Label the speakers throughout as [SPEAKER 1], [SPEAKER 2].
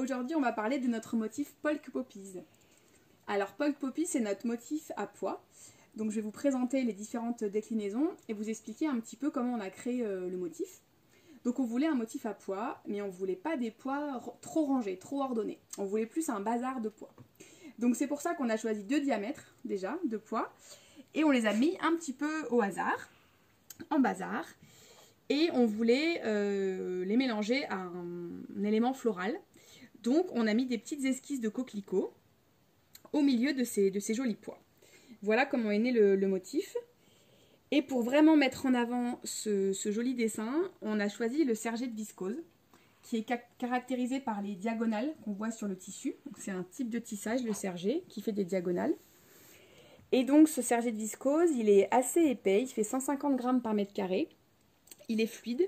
[SPEAKER 1] Aujourd'hui, on va parler de notre motif Polk Poppies. Alors, Polk Poppies, c'est notre motif à pois. Donc, je vais vous présenter les différentes déclinaisons et vous expliquer un petit peu comment on a créé le motif. Donc, on voulait un motif à pois, mais on ne voulait pas des pois trop rangés, trop ordonnés. On voulait plus un bazar de pois. Donc, c'est pour ça qu'on a choisi 2 diamètres, déjà, de pois. Et on les a mis un petit peu au hasard, en bazar. Et on voulait les mélanger à un élément floral. Donc on a mis des petites esquisses de coquelicots au milieu de ces jolis pois. Voilà comment est né le motif. Et pour vraiment mettre en avant ce joli dessin, on a choisi le sergé de viscose, qui est caractérisé par les diagonales qu'on voit sur le tissu. C'est un type de tissage, le sergé, qui fait des diagonales. Et donc ce sergé de viscose, il est assez épais, il fait 150 grammes par mètre carré. Il est fluide,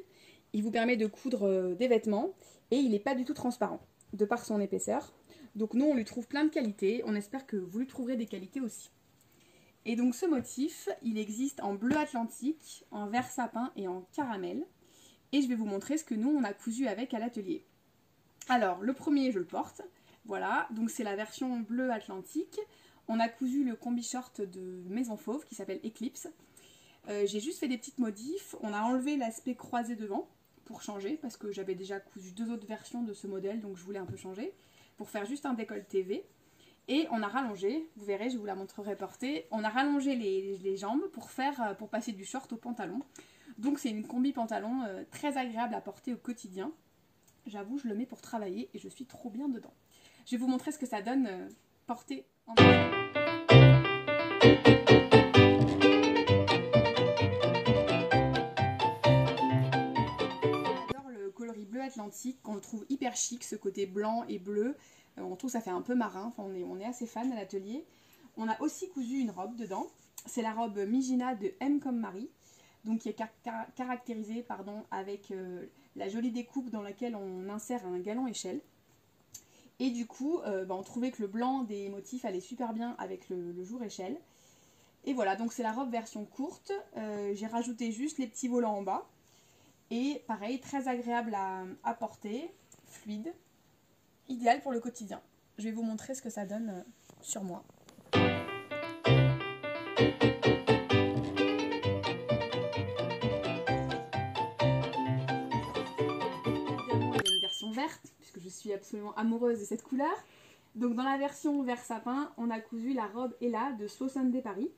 [SPEAKER 1] il vous permet de coudre des vêtements et il n'est pas du tout transparent, de par son épaisseur. Donc nous, on lui trouve plein de qualités, on espère que vous lui trouverez des qualités aussi. Et donc ce motif, il existe en bleu atlantique, en vert sapin et en caramel. Et je vais vous montrer ce que nous, on a cousu avec à l'atelier. Alors, le premier, je le porte. Voilà, donc c'est la version bleu atlantique. On a cousu le combi short de Maison Fauve qui s'appelle Eclipse. J'ai juste fait des petites modifs, on a enlevé l'aspect croisé devant pour changer parce que j'avais déjà cousu 2 autres versions de ce modèle donc je voulais un peu changer pour faire juste un décolleté V et on a rallongé, vous verrez je vous la montrerai portée, on a rallongé les jambes pour passer du short au pantalon, donc c'est une combi pantalon très agréable à porter au quotidien, j'avoue je le mets pour travailler et je suis trop bien dedans. Je vais vous montrer ce que ça donne porté en bleu atlantique, qu'on le trouve hyper chic, ce côté blanc et bleu, on trouve ça fait un peu marin, enfin, on est assez fan à l'atelier. On a aussi cousu une robe dedans, c'est la robe Mijina de M comme Marie, donc qui est caractérisée avec la jolie découpe dans laquelle on insère un galon échelle. Et du coup, on trouvait que le blanc des motifs allait super bien avec le jour échelle. Et voilà, donc c'est la robe version courte, j'ai rajouté juste les petits volants en bas. Et pareil, très agréable à porter, fluide, idéal pour le quotidien. Je vais vous montrer ce que ça donne sur moi. Évidemment, il y a une version verte, puisque je suis absolument amoureuse de cette couleur. Donc dans la version vert sapin, on a cousu la robe Ella de So Sunday Paris.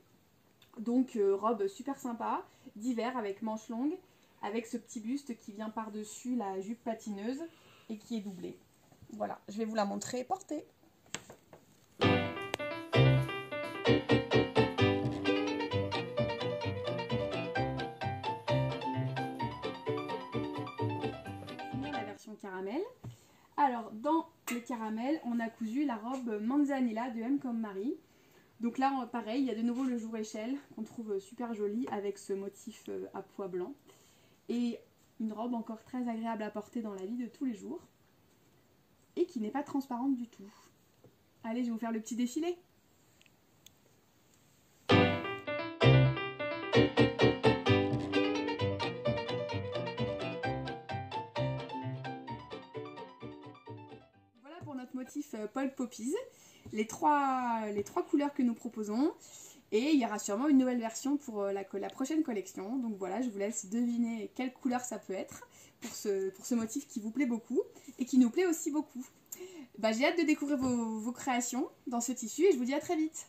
[SPEAKER 1] Donc robe super sympa, d'hiver avec manches longues, avec ce petit buste qui vient par-dessus la jupe patineuse et qui est doublée. Voilà, je vais vous la montrer portée. La version caramel. Alors, dans le caramel, on a cousu la robe Manzanilla de M comme Marie. Donc là, pareil, il y a de nouveau le jour échelle qu'on trouve super joli avec ce motif à pois blanc. Et une robe encore très agréable à porter dans la vie de tous les jours. Et qui n'est pas transparente du tout. Allez, je vais vous faire le petit défilé. Voilà pour notre motif Polk Poppies. Les trois couleurs que nous proposons. Et il y aura sûrement une nouvelle version pour la prochaine collection. Donc voilà, je vous laisse deviner quelle couleur ça peut être pour ce motif qui vous plaît beaucoup et qui nous plaît aussi beaucoup. J'ai hâte de découvrir vos créations dans ce tissu et je vous dis à très vite.